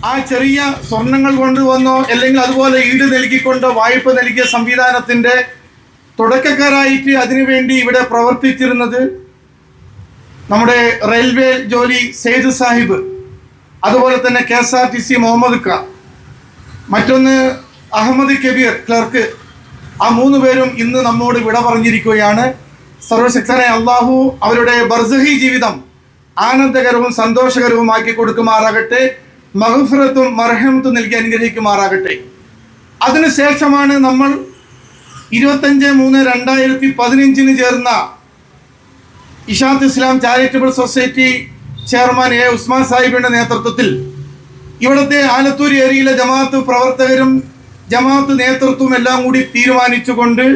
ആ ചെറിയ സ്വർണങ്ങൾ കൊണ്ടുവന്നോ അല്ലെങ്കിൽ അതുപോലെ ഈട് നൽകിക്കൊണ്ടോ വായ്പ നൽകിയ സംവിധാനത്തിൻ്റെ തുടക്കക്കാരായിട്ട് അതിനുവേണ്ടി ഇവിടെ പ്രവർത്തിച്ചിരുന്നത് നമ്മുടെ റെയിൽവേ ജോലി സെയ്ദ് സാഹിബ്, അതുപോലെ തന്നെ KSRTC മുഹമ്മദ് ഖ, മറ്റൊന്ന് അഹമ്മദ് കബീർ ക്ലർക്ക്. ആ 3 പേരും ഇന്ന് നമ്മോട് വിട പറഞ്ഞിരിക്കുകയാണ്. സർവശക്തനായ അള്ളാഹു അവരുടെ ബർസഹി ജീവിതം ആനന്ദകരവും സന്തോഷകരവുമാക്കി കൊടുക്കുമാറാകട്ടെ. മഗ്ഫിറത്തും മർഹമത്തും നൽകി അനുഗ്രഹിക്കുമാറാകട്ടെ. അതിനുശേഷമാണ് നമ്മൾ 25/3/2015 ചേർന്ന ഇഷാത്ത് ഇസ്ലാം ചാരിറ്റബിൾ സൊസൈറ്റി ചെയർമാൻ ഉസ്മാൻ സാഹിബിൻ്റെ നേതൃത്വത്തിൽ ഇവിടുത്തെ ആലത്തൂർ ഏരിയയിലെ ജമാഅത്ത് പ്രവർത്തകരും ജമാഅത്ത് നേതൃത്വവും എല്ലാം കൂടി തീരുമാനിച്ചുകൊണ്ട്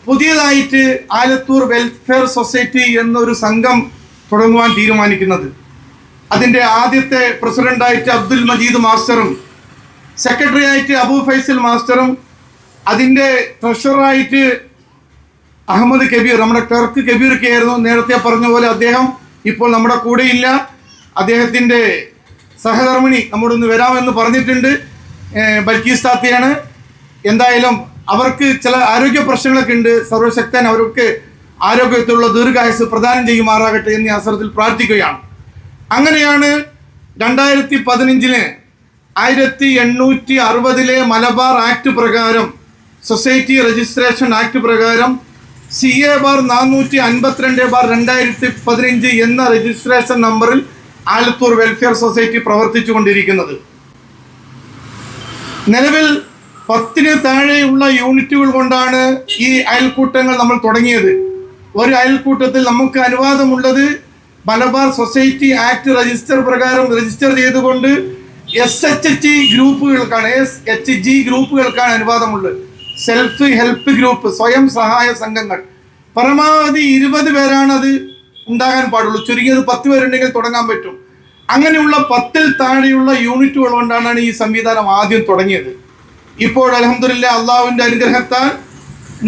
പുതിയതായിട്ട് ആലത്തൂർ വെൽഫെയർ സൊസൈറ്റി എന്നൊരു സംഘം തുടങ്ങുവാൻ തീരുമാനിക്കുന്നത്. അതിൻ്റെ ആദ്യത്തെ പ്രസിഡൻ്റായിട്ട് അബ്ദുൽ മജീദ് മാസ്റ്ററും സെക്രട്ടറി ആയിട്ട് അബു ഫൈസൽ മാസ്റ്ററും അതിൻ്റെ ട്രഷററായിട്ട് അഹമ്മദ് കബീർ, നമ്മുടെ ക്ലർക്ക് കബീർക്ക് ആയിരുന്നു. നേരത്തെ പറഞ്ഞ പോലെ അദ്ദേഹം ഇപ്പോൾ നമ്മുടെ കൂടെയില്ല. അദ്ദേഹത്തിൻ്റെ സഹധർമ്മിണി നമ്മോടൊന്ന് വരാമെന്ന് പറഞ്ഞിട്ടുണ്ട്, ബൽക്കീസ് താത്തയാണ്. എന്തായാലും അവർക്ക് ചില ആരോഗ്യ പ്രശ്നങ്ങളൊക്കെ ഉണ്ട്. സർവശക്തൻ അവർക്ക് ആരോഗ്യത്തിലുള്ള ദീർഘായുസ് പ്രദാനം ചെയ്യുമാറാകട്ടെ എന്ന് അവസരത്തിൽ പ്രാർത്ഥിക്കുകയാണ്. അങ്ങനെയാണ് 2015 1860 മലബാർ ആക്ട് പ്രകാരം, സൊസൈറ്റി രജിസ്ട്രേഷൻ ആക്ട് പ്രകാരം CA/452/2015 എന്ന രജിസ്ട്രേഷൻ നമ്പറിൽ ആലത്തൂർ വെൽഫെയർ സൊസൈറ്റി പ്രവർത്തിച്ചു കൊണ്ടിരിക്കുന്നത്. നിലവിൽ 10 താഴെയുള്ള യൂണിറ്റുകൾ കൊണ്ടാണ് ഈ അയൽക്കൂട്ടങ്ങൾ നമ്മൾ തുടങ്ങിയത്. ഒരു അയൽക്കൂട്ടത്തിൽ നമുക്ക് അനുവാദമുള്ളത് മലബാർ സൊസൈറ്റി ആക്ട് രജിസ്റ്റർ പ്രകാരം രജിസ്റ്റർ ചെയ്തുകൊണ്ട് SHG ഗ്രൂപ്പുകൾക്കാണ് അനുവാദമുള്ളത്. സെൽഫ് ഹെൽപ്പ് ഗ്രൂപ്പ്, സ്വയം സഹായ സംഘങ്ങൾ. പരമാവധി 20 പേരാണ് അത് ഉണ്ടാകാൻ പാടുള്ളൂ. ചുരുങ്ങിയത് 10 പേരുണ്ടെങ്കിൽ തുടങ്ങാൻ പറ്റും. അങ്ങനെയുള്ള 10 താഴെയുള്ള യൂണിറ്റുകൾ കൊണ്ടാണ് ഈ സംവിധാനം ആദ്യം തുടങ്ങിയത്. ഇപ്പോൾ അൽഹംദുലില്ലാ അള്ളാഹുവിൻ്റെ അനുഗ്രഹത്താൽ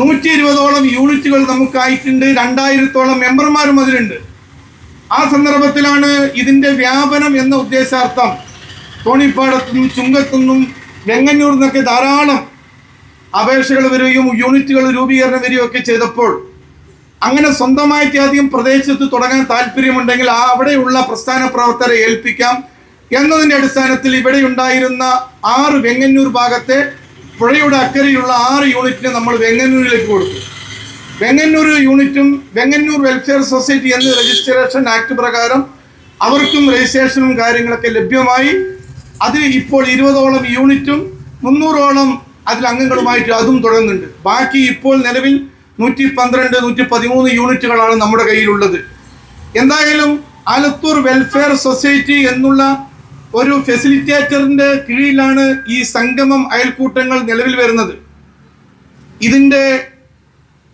120ഓളം യൂണിറ്റുകൾ നമുക്കായിട്ടുണ്ട്. 2000ഓളം മെമ്പർമാരും അതിലുണ്ട്. ആ സന്ദർഭത്തിലാണ് ഇതിൻ്റെ വ്യാപനം എന്ന ഉദ്ദേശാർത്ഥം തോണിപ്പാടത്തുനിന്നും ചുങ്കത്തുനിന്നും വെങ്ങന്നൂർ നിന്നൊക്കെ ധാരാളം അപേക്ഷകൾ വരികയും യൂണിറ്റുകൾ രൂപീകരണം വരികയൊക്കെ ചെയ്തപ്പോൾ അങ്ങനെ സ്വന്തമായിട്ട് അധികം പ്രദേശത്ത് തുടങ്ങാൻ താല്പര്യമുണ്ടെങ്കിൽ അവിടെയുള്ള പ്രസ്ഥാന പ്രവർത്തകരെ ഏൽപ്പിക്കാം എന്നതിൻ്റെ അടിസ്ഥാനത്തിൽ ഇവിടെ ഉണ്ടായിരുന്ന 6 വെങ്ങന്നൂർ ഭാഗത്തെ പുഴയുടെ അക്കരയുള്ള 6 യൂണിറ്റിനെ നമ്മൾ വെങ്ങന്നൂരിലേക്ക് കൊടുത്തു. വെങ്ങന്നൂർ യൂണിറ്റും വെങ്ങന്നൂർ വെൽഫെയർ സൊസൈറ്റി എന്ന രജിസ്ട്രേഷൻ ആക്ട് പ്രകാരം അവർക്കും രജിസ്ട്രേഷനും കാര്യങ്ങളൊക്കെ ലഭ്യമായി. അത് ഇപ്പോൾ 20ഓളം യൂണിറ്റും 300ഓളം അതിൽ അംഗങ്ങളുമായിട്ട് അതും തുടങ്ങുന്നുണ്ട്. ബാക്കി ഇപ്പോൾ നിലവിൽ 112, 113 യൂണിറ്റുകളാണ് നമ്മുടെ കയ്യിലുള്ളത്. എന്തായാലും ആലത്തൂർ വെൽഫെയർ സൊസൈറ്റി എന്നുള്ള ഒരു ഫെസിലിറ്റേറ്ററിൻ്റെ കീഴിലാണ് ഈ സംഗമം അയൽക്കൂട്ടങ്ങൾ നിലവിൽ വരുന്നത്. ഇതിൻ്റെ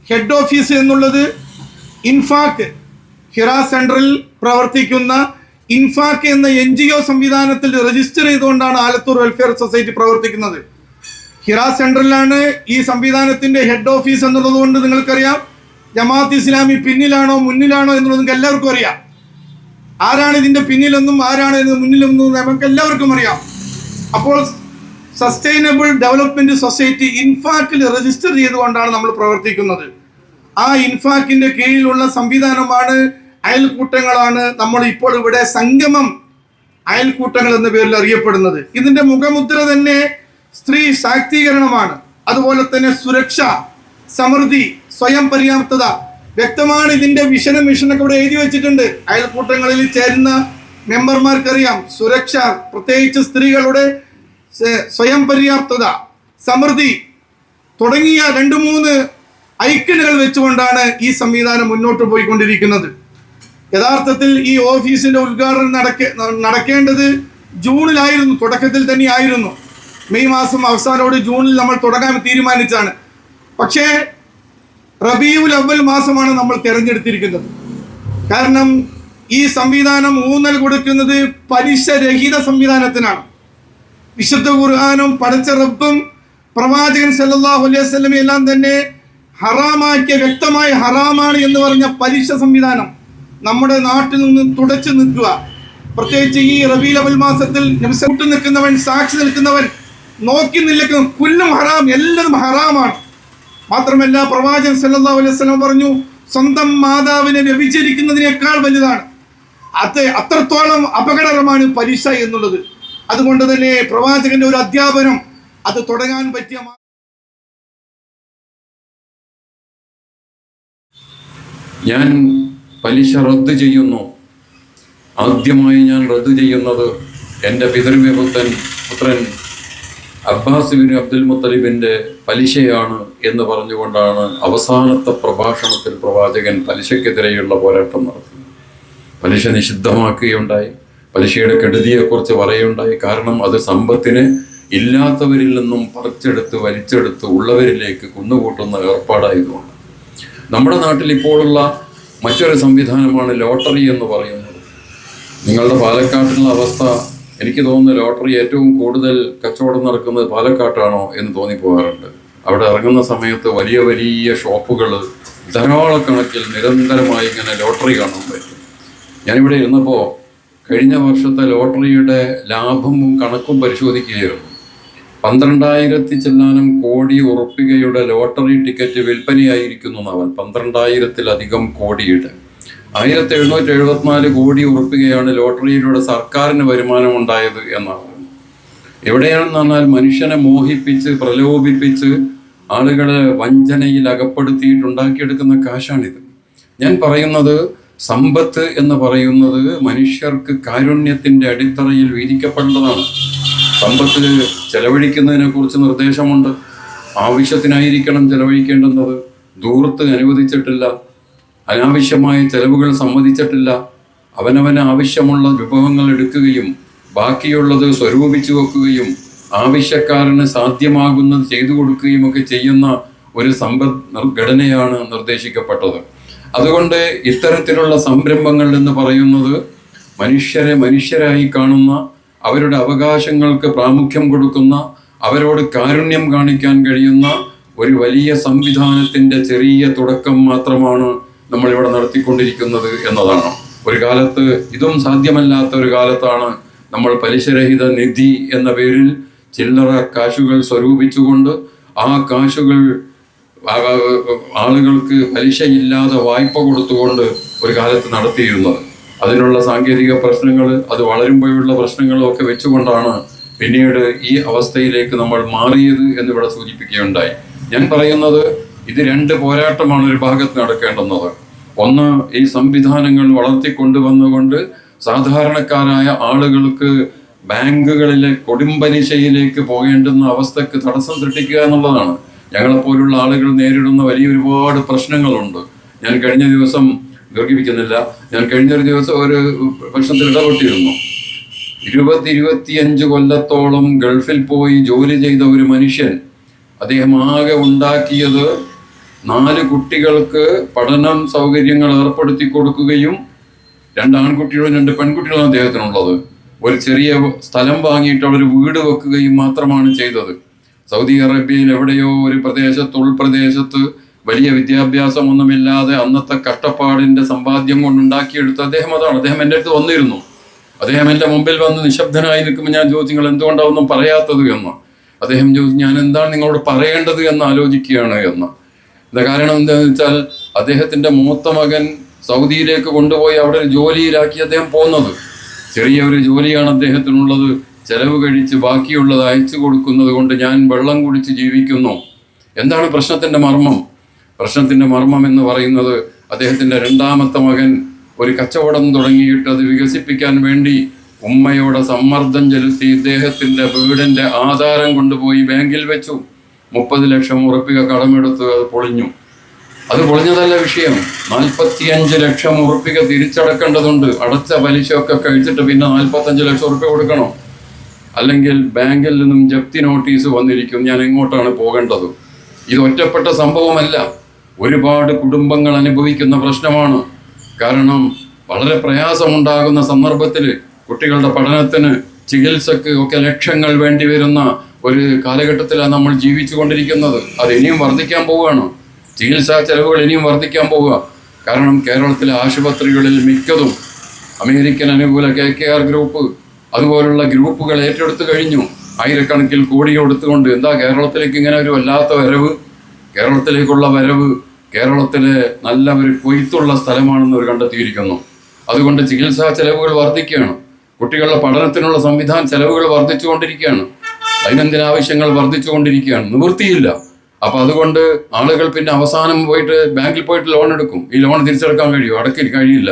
ഹെഡ് ഓഫീസ് എന്നുള്ളത് ഇൻഫാക്ക് ഹിറ സെൻട്രൽ പ്രവർത്തിക്കുന്ന ഇൻഫാക്ക് എന്ന NGO സംവിധാനത്തിൽ രജിസ്റ്റർ ചെയ്തുകൊണ്ടാണ് ആലത്തൂർ വെൽഫെയർ സൊസൈറ്റി പ്രവർത്തിക്കുന്നത്. ഹിറ സെൻട്രലിലാണ് ഈ സംവിധാനത്തിൻ്റെ ഹെഡ് ഓഫീസ് എന്നുള്ളത് കൊണ്ട് നിങ്ങൾക്കറിയാം. ജമാഅത്ത് ഇസ്ലാമി പിന്നിലാണോ മുന്നിലാണോ എന്നുള്ളത് നിങ്ങൾക്ക് എല്ലാവർക്കും അറിയാം. ആരാണ് ഇതിൻ്റെ പിന്നിലെന്നും ആരാണ് ഇതിന് മുന്നിലെന്നും നമുക്ക് എല്ലാവർക്കും അറിയാം. അപ്പോൾ സസ്റ്റൈനബിൾ ഡെവലപ്മെൻറ്റ് സൊസൈറ്റി ഇൻഫാക്കിൽ രജിസ്റ്റർ ചെയ്തുകൊണ്ടാണ് നമ്മൾ പ്രവർത്തിക്കുന്നത്. ആ ഇൻഫാക്കിൻ്റെ കീഴിലുള്ള സംവിധാനമാണ്, അയൽക്കൂട്ടങ്ങളാണ് നമ്മൾ ഇപ്പോൾ ഇവിടെ സംഗമം അയൽക്കൂട്ടങ്ങൾ എന്ന പേരിൽ അറിയപ്പെടുന്നത്. ഇതിൻ്റെ മുഖമുദ്ര തന്നെ സ്ത്രീ ശാക്തീകരണമാണ്. അതുപോലെ തന്നെ സുരക്ഷ, സമൃദ്ധി, സ്വയം പര്യാപ്തത വ്യക്തമാണ്. ഇതിൻ്റെ മിഷനൊക്കെ ഇവിടെ എഴുതി വെച്ചിട്ടുണ്ട്. അയൽക്കൂട്ടങ്ങളിൽ ചേരുന്ന മെമ്പർമാർക്കറിയാം സുരക്ഷ, പ്രത്യേകിച്ച് സ്ത്രീകളുടെ സ്വയം പര്യാപ്തത, സമൃദ്ധി തുടങ്ങിയ 2-3 ഐക്കണുകൾ വെച്ചുകൊണ്ടാണ് ഈ സംവിധാനം മുന്നോട്ട് പോയിക്കൊണ്ടിരിക്കുന്നത്. യഥാർത്ഥത്തിൽ ഈ ഓഫീസിൻ്റെ ഉദ്ഘാടനം നടക്കേണ്ടത് ജൂണിലായിരുന്നു, തുടക്കത്തിൽ തന്നെ ആയിരുന്നു. മെയ് മാസം അവസാനോട് ജൂണിൽ നമ്മൾ തുടങ്ങാൻ തീരുമാനിച്ചാണ്. പക്ഷേ റബീഉൽ അവ്വൽ മാസമാണ് നമ്മൾ തിരഞ്ഞെടുത്തിരിക്കുന്നത്. കാരണം ഈ സംവിധാനം ഊന്നൽ കൊടുക്കുന്നത് പലിശരഹിത സംവിധാനത്തിനാണ്. വിശുദ്ധ ഖുർആനും പടച്ച റബ്ബും പ്രവാചകൻ സല്ലല്ലാഹു അലൈഹി വസല്ലം എല്ലാം തന്നെ ഹറാമാക്കിയ, വ്യക്തമായ ഹറാമാണ് എന്ന് പറഞ്ഞ പലിശ സംവിധാനം നമ്മുടെ നാട്ടിൽ നിന്ന് തുടച്ചു നിൽക്കുക. പ്രത്യേകിച്ച് ഈ റബീഉൽ അവൽ മാസത്തിൽ കൂട്ടു നിൽക്കുന്നവൻ, സാക്ഷി നിൽക്കുന്നവൻ, നോക്കി നിൽക്കുന്ന കുല്ലും ഹറാം, എല്ലതും ഹറാമാണ്. മാത്രമല്ല പ്രവാചകൻ സല്ലല്ലാഹു അലൈഹി വസല്ലം പറഞ്ഞു, സ്വന്തം മാതാവിനെ വ്യഭിചരിക്കുന്നതിനേക്കാൾ വലുതാണ്, അത്രത്തോളം അപകടകരമാണ് പലിശ എന്നുള്ളത്. അതുകൊണ്ട് തന്നെ പ്രവാചകന്റെ ഒരു അധ്യാപനം അത് തുടങ്ങാൻ പറ്റിയ ഞാൻ പലിശ റദ്ദ് ചെയ്യുന്നു. ആദ്യമായി ഞാൻ റദ്ദ് ചെയ്യുന്നത് എൻ്റെ പുത്രൻ അബ്ബാസ് ബിൻ അബ്ദുൽ മുത്തലിബിൻ്റെ പലിശയാണ് എന്ന് പറഞ്ഞുകൊണ്ടാണ് അവസാനത്തെ പ്രഭാഷണത്തിൽ പ്രവാചകൻ പലിശക്കെതിരെയുള്ള പോരാട്ടം നടത്തി. പലിശ നിഷിദ്ധമാക്കുകയുണ്ടായി, പലിശയുടെ കെടുതിയെക്കുറിച്ച് പറയുകയുണ്ടായി. കാരണം അത് സമ്പത്തിനെ ഇല്ലാത്തവരിൽ നിന്നും പറിച്ചെടുത്ത് വലിച്ചെടുത്ത് ഉള്ളവരിലേക്ക് കുന്നുകൂട്ടുന്ന ഏർപ്പാടായതുകൊണ്ട്. നമ്മുടെ നാട്ടിൽ ഇപ്പോഴുള്ള മറ്റൊരു സംവിധാനമാണ് ലോട്ടറി എന്ന് പറയുന്നത്. നിങ്ങളുടെ പാലക്കാട്ടിലുള്ള അവസ്ഥ, എനിക്ക് തോന്നുന്നു ലോട്ടറി ഏറ്റവും കൂടുതൽ കച്ചവടം നടക്കുന്നത് പാലക്കാട്ടാണോ എന്ന് തോന്നിപ്പോകാറുണ്ട്. അവിടെ ഇറങ്ങുന്ന സമയത്ത് വലിയ വലിയ ഷോപ്പുകൾ ധാരാളക്കണക്കിൽ നിരന്തരമായി ഇങ്ങനെ ലോട്ടറി കാണാൻ പറ്റും. ഞാനിവിടെ ഇരുന്നപ്പോൾ കഴിഞ്ഞ വർഷത്തെ ലോട്ടറിയുടെ ലാഭവും കണക്കും പരിശോധിക്കുകയായിരുന്നു. 12,000 ചില്ലാനം കോടി ഉറുപ്പികയുടെ ലോട്ടറി ടിക്കറ്റ് വിൽപ്പനയായിരിക്കുന്നു എന്നവൻ. 12,000-ലധികം കോടിയുടെ 1,774 കോടി ഉറുപ്പികയാണ് ലോട്ടറിയിലൂടെ സർക്കാരിന് വരുമാനം ഉണ്ടായത് എന്നാണ്. എവിടെയാണെന്ന് പറഞ്ഞാൽ മനുഷ്യനെ മോഹിപ്പിച്ച് പ്രലോഭിപ്പിച്ച് ആളുകളെ വഞ്ചനയിൽ അകപ്പെടുത്തിയിട്ടുണ്ടാക്കിയെടുക്കുന്ന കാശാണിത്. ഞാൻ പറയുന്നത്, സമ്പത്ത് എന്ന് പറയുന്നത് മനുഷ്യർക്ക് കാരുണ്യത്തിൻ്റെ അടിത്തറയിൽ വീതിക്കപ്പെടേണ്ടതാണ്. സമ്പത്ത് ചെലവഴിക്കുന്നതിനെ കുറിച്ച് നിർദ്ദേശമുണ്ട്. ആവശ്യത്തിനായിരിക്കണം ചെലവഴിക്കേണ്ടുന്നത്. ദൂർത്ത് അനുവദിച്ചിട്ടില്ല, അനാവശ്യമായ ചെലവുകൾ സമ്മതിച്ചിട്ടില്ല. അവനവന് ആവശ്യമുള്ള വിഭവങ്ങൾ എടുക്കുകയും ബാക്കിയുള്ളത് സ്വരൂപിച്ചു വെക്കുകയും ആവശ്യക്കാരന് സാധ്യമാകുന്നത് ചെയ്തു കൊടുക്കുകയും ഒക്കെ ചെയ്യുന്ന ഒരു സമ്പദ്ഘടനയാണ് നിർദ്ദേശിക്കപ്പെട്ടത്. അതുകൊണ്ട് ഇത്തരത്തിലുള്ള സംരംഭങ്ങൾ എന്ന് പറയുന്നത് മനുഷ്യരായി കാണുന്ന, അവരുടെ അവകാശങ്ങൾക്ക് പ്രാമുഖ്യം കൊടുക്കുന്ന, അവരോട് കാരുണ്യം കാണിക്കാൻ കഴിയുന്ന ഒരു വലിയ സംവിധാനത്തിൻ്റെ ചെറിയ തുടക്കം മാത്രമാണ് നമ്മളിവിടെ നടത്തിക്കൊണ്ടിരിക്കുന്നത് എന്നതാണ്. ഒരു കാലത്ത് ഇതും സാധ്യമല്ലാത്ത ഒരു കാലത്താണ് നമ്മൾ പലിശരഹിത നിധി എന്ന പേരിൽ ചില്ലറ കാശുകൾ സ്വരൂപിച്ചുകൊണ്ട് ആ കാശുകൾ ആളുകൾക്ക് പലിശയില്ലാതെ വായ്പ കൊടുത്തുകൊണ്ട് ഒരു കാലത്ത് നടത്തിയിരുന്നത്. അതിനുള്ള സാങ്കേതിക പ്രശ്നങ്ങൾ, അത് വളരുമ്പോഴുള്ള പ്രശ്നങ്ങളും ഒക്കെ വെച്ചുകൊണ്ടാണ് പിന്നീട് ഈ അവസ്ഥയിലേക്ക് നമ്മൾ മാറിയത് എന്നിവിടെ സൂചിപ്പിക്കുകയുണ്ടായി. ഞാൻ പറയുന്നത്, ഇത് രണ്ട് പോരാട്ടമാണ് ഒരു ഭാഗത്ത് നടക്കേണ്ടുന്നത്. ഒന്ന്, ഈ സംവിധാനങ്ങൾ വളർത്തിക്കൊണ്ടുവന്നുകൊണ്ട് സാധാരണക്കാരായ ആളുകൾക്ക് ബാങ്കുകളിലെ കൊടുമ്പലിശയിലേക്ക് പോകേണ്ടുന്ന അവസ്ഥക്ക് തടസ്സം സൃഷ്ടിക്കുക എന്നുള്ളതാണ്. ഞങ്ങളെപ്പോലുള്ള ആളുകൾ നേരിടുന്ന ഒരുപാട് പ്രശ്നങ്ങളുണ്ട്. ഞാൻ കഴിഞ്ഞ ദിവസം ദീർഘിപ്പിക്കുന്നില്ല, ഞാൻ കഴിഞ്ഞൊരു ദിവസം ഒരു പ്രശ്നത്തിൽ ഇടപെട്ടിരുന്നു. 20-25 കൊല്ലത്തോളം ഗൾഫിൽ പോയി ജോലി ചെയ്ത ഒരു മനുഷ്യൻ, അദ്ദേഹം ആകെ ഉണ്ടാക്കിയത് 4 കുട്ടികൾക്ക് പഠനം സൗകര്യങ്ങൾ ഏർപ്പെടുത്തി കൊടുക്കുകയും 2 ആൺകുട്ടികളും 2 പെൺകുട്ടികളും അദ്ദേഹത്തിനുള്ളത്. ഒരു ചെറിയ സ്ഥലം വാങ്ങിയിട്ട് ഒരു വീട് വെക്കുകയും മാത്രമാണ് ചെയ്തത്. സൗദി അറേബ്യയിൽ എവിടെയോ ഒരു പ്രദേശത്ത്, ഉൾപ്രദേശത്ത്, വലിയ വിദ്യാഭ്യാസമൊന്നുമില്ലാതെ അന്നത്തെ കഷ്ടപ്പാടിൻ്റെ സമ്പാദ്യം കൊണ്ടുണ്ടാക്കിയെടുത്ത് അദ്ദേഹം അതാണ്. അദ്ദേഹം എൻ്റെ അടുത്ത് വന്നിരുന്നു. അദ്ദേഹം എൻ്റെ മുമ്പിൽ വന്ന് നിശബ്ദനായി നിൽക്കുമ്പോൾ ഞാൻ ചോദിച്ചു, നിങ്ങൾ എന്തുകൊണ്ടാണ് ഒന്നും പറയാത്തത് എന്ന്. അദ്ദേഹം ചോദിച്ചു, ഞാൻ എന്താണ് നിങ്ങളോട് പറയേണ്ടത് എന്ന് ആലോചിക്കുകയാണ് എന്ന്. കാരണം എന്താണെന്ന് വെച്ചാൽ, അദ്ദേഹത്തിൻ്റെ മൂത്ത മകൻ സൗദിയിലേക്ക് കൊണ്ടുപോയി അവിടെ ഒരു ജോലിയിലാക്കി അദ്ദേഹം പോകുന്നത്. ചെറിയൊരു ജോലിയാണ് അദ്ദേഹത്തിനുള്ളത്. ചെലവ് കഴിച്ച് ബാക്കിയുള്ളത് അയച്ചു കൊടുക്കുന്നത് കൊണ്ട് ഞാൻ വെള്ളം കുടിച്ച് ജീവിക്കുന്നു. എന്താണ് പ്രശ്നത്തിൻ്റെ മർമ്മം? പ്രശ്നത്തിൻ്റെ മർമ്മം എന്ന് പറയുന്നത്, അദ്ദേഹത്തിൻ്റെ 2ാമത്തെ മകൻ ഒരു കച്ചവടം തുടങ്ങിയിട്ട് അത് വികസിപ്പിക്കാൻ വേണ്ടി ഉമ്മയോടെ സമ്മർദ്ദം ചെലുത്തി ഇദ്ദേഹത്തിൻ്റെ വീടിൻ്റെ ആധാരം കൊണ്ടുപോയി ബാങ്കിൽ വെച്ചു. 30 ലക്ഷം ഉറുപ്പിക കടമെടുത്ത് അത് പൊളിഞ്ഞു. അത് പൊളിഞ്ഞതല്ല വിഷയം, 45 ലക്ഷം ഉറുപ്പിക തിരിച്ചടക്കേണ്ടതുണ്ട്. അടച്ച പലിശയൊക്കെ കഴിച്ചിട്ട് പിന്നെ 45 ലക്ഷം ഉറുപ്പിക കൊടുക്കണം. അല്ലെങ്കിൽ ബാങ്കിൽ നിന്നും ജപ്തി നോട്ടീസ് വന്നിരിക്കും, ഞാൻ എങ്ങോട്ടാണ് പോകേണ്ടത്. ഇത് ഒറ്റപ്പെട്ട സംഭവമല്ല, ഒരുപാട് കുടുംബങ്ങൾ അനുഭവിക്കുന്ന പ്രശ്നമാണ്. കാരണം വളരെ പ്രയാസമുണ്ടാകുന്ന സന്ദർഭത്തിൽ കുട്ടികളുടെ പഠനത്തിന്, ചികിത്സക്ക് ഒക്കെ ലക്ഷങ്ങൾ വേണ്ടി വരുന്ന ഒരു കാലഘട്ടത്തിലാണ് നമ്മൾ ജീവിച്ചു കൊണ്ടിരിക്കുന്നത്. അത് ഇനിയും വർദ്ധിക്കാൻ പോവുകയാണ്. ചികിത്സാ ചെലവുകൾ ഇനിയും വർദ്ധിക്കാൻ പോവുക. കാരണം കേരളത്തിലെ ആശുപത്രികളിൽ മിക്കതും അമേരിക്കൻ അനുകൂല KKR ഗ്രൂപ്പ് അതുപോലുള്ള ഗ്രൂപ്പുകൾ ഏറ്റെടുത്തു കഴിഞ്ഞു. ആയിരക്കണക്കിൽ കോടി കൊടുത്തുകൊണ്ട്. എന്താ കേരളത്തിലേക്ക് ഇങ്ങനെ ഒരു വല്ലാത്ത വരവ്? കേരളത്തിലേക്കുള്ള വരവ് കേരളത്തിലെ നല്ല ഒരു കൊയ്ത്തുള്ള സ്ഥലമാണെന്ന് അവർ കണ്ടെത്തിയിരിക്കുന്നു. അതുകൊണ്ട് ചികിത്സാ ചെലവുകൾ വർദ്ധിക്കുകയാണ്. കുട്ടികളുടെ പഠനത്തിനുള്ള ചെലവുകൾ വർദ്ധിച്ചുകൊണ്ടിരിക്കുകയാണ്. ദൈനംദിന ആവശ്യങ്ങൾ വർദ്ധിച്ചുകൊണ്ടിരിക്കുകയാണ്. നിവൃത്തിയില്ല. അപ്പം അതുകൊണ്ട് ആളുകൾ പിന്നെ അവസാനം പോയിട്ട് ബാങ്കിൽ പോയിട്ട് ലോൺ എടുക്കും. ഈ ലോൺ തിരിച്ചെടുക്കാൻ കഴിയുമോ? കഴിയില്ല.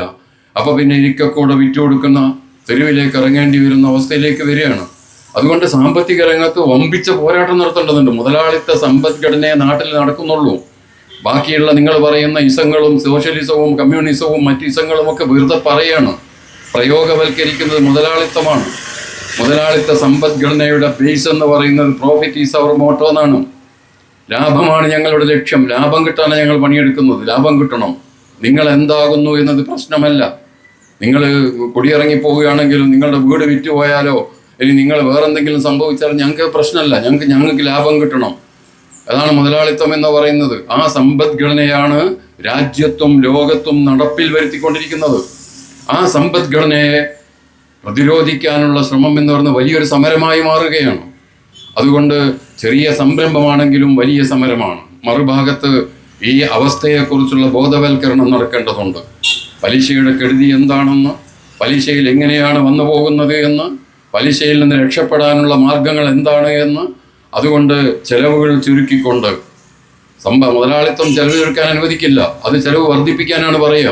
അപ്പോൾ പിന്നെ ഇരിക്കക്കൂടെ വിറ്റു കൊടുക്കുന്ന തെരുവിലേക്ക് ഇറങ്ങേണ്ടി വരുന്ന അവസ്ഥയിലേക്ക് വരികയാണ്. അതുകൊണ്ട് സാമ്പത്തിക രംഗത്ത് വമ്പിച്ച പോരാട്ടം നടത്തേണ്ടതുണ്ട്. മുതലാളിത്ത സമ്പദ്ഘടനയെ നാട്ടിൽ നടക്കുന്നുള്ളൂ. ബാക്കിയുള്ള നിങ്ങൾ പറയുന്ന ഇസങ്ങളും സോഷ്യലിസവും കമ്മ്യൂണിസവും മറ്റ് ഇസങ്ങളും ഒക്കെ വെറുതെ പറയാണ്. പ്രയോഗവൽക്കരിക്കുന്നത് മുതലാളിത്തമാണ്. മുതലാളിത്ത സമ്പദ്ഘടനയുടെ ബേസ് എന്ന് പറയുന്നത് പ്രോഫിറ്റ് ഈസ് അവർ മോട്ടോ എന്നാണ്. ലാഭമാണ് ഞങ്ങളുടെ ലക്ഷ്യം. ലാഭം കിട്ടാനാണ് ഞങ്ങൾ പണിയെടുക്കുന്നത്. ലാഭം കിട്ടണം. നിങ്ങൾ എന്താകുന്നു എന്നത് പ്രശ്നമല്ല. നിങ്ങൾ കുടിയിറങ്ങി പോവുകയാണെങ്കിലും നിങ്ങളുടെ വീട് വിറ്റുപോയാലോ ഇനി നിങ്ങൾ വേറെന്തെങ്കിലും സംഭവിച്ചാലും ഞങ്ങൾക്ക് പ്രശ്നമല്ല. ഞങ്ങൾക്ക് ലാഭം കിട്ടണം. അതാണ് മുതലാളിത്തം എന്ന് പറയുന്നത്. ആ സമ്പദ്ഘടനയാണ് രാജ്യത്തും ലോകത്തും നടപ്പിൽ വരുത്തിക്കൊണ്ടിരിക്കുന്നത്. ആ സമ്പദ്ഘടനയെ പ്രതിരോധിക്കാനുള്ള ശ്രമം എന്ന് പറയുന്നത് വലിയൊരു സമരമായി മാറുകയാണ്. അതുകൊണ്ട് ചെറിയ സംരംഭമാണെങ്കിലും വലിയ സമരമാണ്. മറുഭാഗത്ത് ഈ അവസ്ഥയെക്കുറിച്ചുള്ള ബോധവൽക്കരണം നടക്കേണ്ടതുണ്ട്. പലിശയുടെ കെടുതി എന്താണെന്ന്, പലിശയിൽ എങ്ങനെയാണ് വന്നു പോകുന്നത് എന്ന്, പലിശയിൽ നിന്ന് രക്ഷപ്പെടാനുള്ള മാർഗങ്ങൾ എന്താണ് എന്ന്, അതുകൊണ്ട് ചെലവുകൾ ചുരുക്കിക്കൊണ്ട് മുതലാളിത്തം ചെലവ് ചുരുക്കാൻ അനുവദിക്കില്ല. അത് ചെലവ് വർദ്ധിപ്പിക്കാനാണ് പറയുക.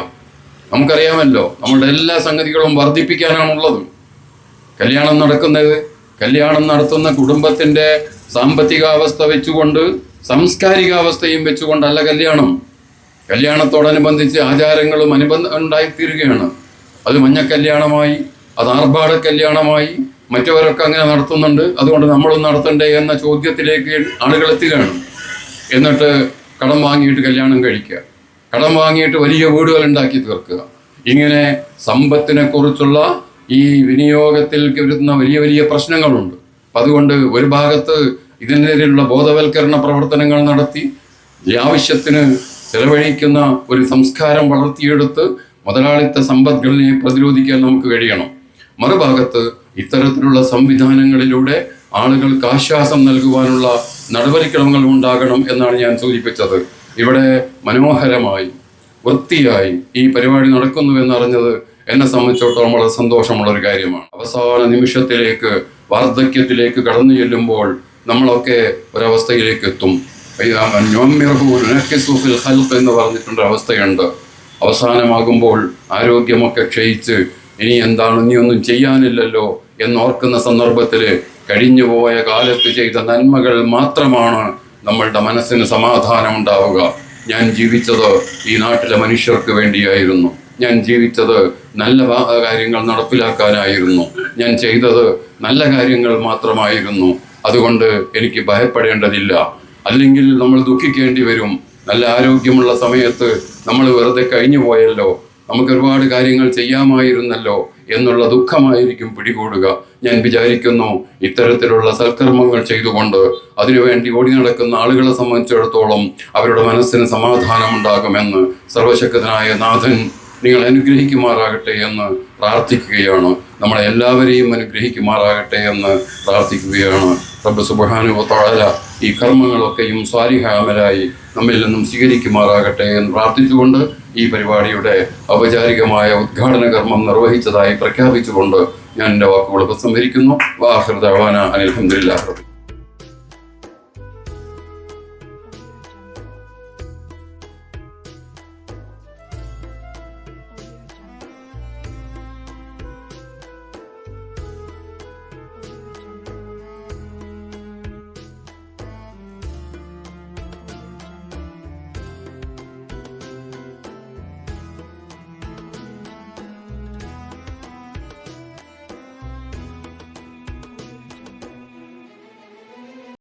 നമുക്കറിയാമല്ലോ, നമ്മളുടെ എല്ലാ സംഗതികളും വർദ്ധിപ്പിക്കാനാണുള്ളത്. കല്യാണം നടത്തുന്ന കുടുംബത്തിൻ്റെ സാമ്പത്തികാവസ്ഥ വെച്ചുകൊണ്ട് സാംസ്കാരികാവസ്ഥയും വെച്ചുകൊണ്ടല്ല കല്യാണത്തോടനുബന്ധിച്ച് ആചാരങ്ങളും ഉണ്ടായിത്തീരുകയാണ്. അത് മഞ്ഞക്കല്യാണമായി, അത് ആർഭാട കല്യാണമായി, മറ്റവരൊക്കെ അങ്ങനെ നടത്തുന്നുണ്ട്, അതുകൊണ്ട് നമ്മളും നടത്തണ്ടേ എന്ന ചോദ്യത്തിലേക്ക് ആളുകൾ എത്തുകയാണ്. എന്നിട്ട് കടം വാങ്ങിയിട്ട് കല്യാണം കഴിക്കുക, കടം വാങ്ങിയിട്ട് വലിയ വീടുകൾ ഉണ്ടാക്കി തീർക്കുക. ഇങ്ങനെ സമ്പത്തിനെ കുറിച്ചുള്ള ഈ വിനിയോഗത്തിൽ വരുന്ന വലിയ വലിയ പ്രശ്നങ്ങളുണ്ട്. അപ്പം അതുകൊണ്ട് ഒരു ഭാഗത്ത് ഇതിനെതിരെയുള്ള ബോധവൽക്കരണ പ്രവർത്തനങ്ങൾ നടത്തി ആവശ്യത്തിന് ചെലവഴിക്കുന്ന ഒരു സംസ്കാരം വളർത്തിയെടുത്ത് മുതലാളിത്ത സമ്പദ്ഘടനയെ പ്രതിരോധിക്കാൻ നമുക്ക് കഴിയണം. മറുഭാഗത്ത് ഇത്തരത്തിലുള്ള സംവിധാനങ്ങളിലൂടെ ആളുകൾക്ക് ആശ്വാസം നൽകുവാനുള്ള നടപടിക്രമങ്ങൾ ഉണ്ടാകണം എന്നാണ് ഞാൻ സൂചിപ്പിച്ചത്. ഇവിടെ മനോഹരമായി വൃത്തിയായി ഈ പരിപാടി നടക്കുന്നു എന്നറിഞ്ഞത് എന്നെ സംബന്ധിച്ചിടത്തോളം വളരെ സന്തോഷമുള്ളൊരു കാര്യമാണ്. അവസാന നിമിഷത്തിലേക്ക്, വാർദ്ധക്യത്തിലേക്ക് കടന്നു ചെല്ലുമ്പോൾ നമ്മളൊക്കെ ഒരവസ്ഥയിലേക്ക് എത്തും. എന്ന് പറഞ്ഞിട്ടുണ്ട് അവസ്ഥയുണ്ട്. അവസാനമാകുമ്പോൾ ആരോഗ്യമൊക്കെ ക്ഷയിച്ച് ഇനി ഒന്നും ചെയ്യാനില്ലല്ലോ എന്നോർക്കുന്ന സന്ദർഭത്തിൽ കഴിഞ്ഞുപോയ കാലത്ത് ചെയ്ത നന്മകൾ മാത്രമാണ് നമ്മളുടെ മനസ്സിന് സമാധാനം ഉണ്ടാവുക. ഞാൻ ജീവിച്ചത് ഈ നാട്ടിലെ മനുഷ്യർക്ക് വേണ്ടിയായിരുന്നു. ഞാൻ ജീവിച്ചത് നല്ല കാര്യങ്ങൾ നടപ്പിലാക്കാനായിരുന്നു. ഞാൻ ചെയ്തത് നല്ല കാര്യങ്ങൾ മാത്രമായിരുന്നു. അതുകൊണ്ട് എനിക്ക് ഭയപ്പെടേണ്ടതില്ല. അല്ലെങ്കിൽ നമ്മൾ ദുഃഖിക്കേണ്ടി വരും. നല്ല ആരോഗ്യമുള്ള സമയത്ത് നമ്മൾ വെറുതെ കഴിഞ്ഞു പോയല്ലോ, നമുക്ക് ഒരുപാട് കാര്യങ്ങൾ ചെയ്യാമായിരുന്നല്ലോ എന്നുള്ള ദുഃഖമായിരിക്കും പിടികൂടുക. ഞാൻ വിചാരിക്കുന്നു ഇത്തരത്തിലുള്ള സൽക്കർമ്മങ്ങൾ ചെയ്തുകൊണ്ട് അതിനുവേണ്ടി ഓടി നടക്കുന്ന ആളുകളെ സംബന്ധിച്ചിടത്തോളം അവരുടെ മനസ്സിന് സമാധാനമുണ്ടാകുമെന്ന് സർവശക്തനായ നാഥൻ നിങ്ങൾ അനുഗ്രഹിക്കുമാറാകട്ടെ എന്ന് പ്രാർത്ഥിക്കുകയാണ്. നമ്മളെ എല്ലാവരെയും അനുഗ്രഹിക്കുമാറാകട്ടെ എന്ന് പ്രാർത്ഥിക്കുകയാണ്. റബ്ബ് സുബ്ഹാനഹു വ തആല ഈ കർമ്മങ്ങളൊക്കെയും സ്വാലിഹ അമലായി നമ്മിൽ നിന്നും സ്വീകരിക്കുമാറാകട്ടെ എന്ന് പ്രാർത്ഥിച്ചുകൊണ്ട് ഈ പരിപാടിയുടെ ഔപചാരികമായ ഉദ്ഘാടന കർമ്മം നിർവഹിച്ചതായി പ്രഖ്യാപിച്ചുകൊണ്ട് ഞാൻ എൻ്റെ വാക്കുകൾ ഉപസംഹരിക്കുന്നു. വആഖിറു ദഅ്വാനാ അനിൽ ഹംദുലില്ലാഹി.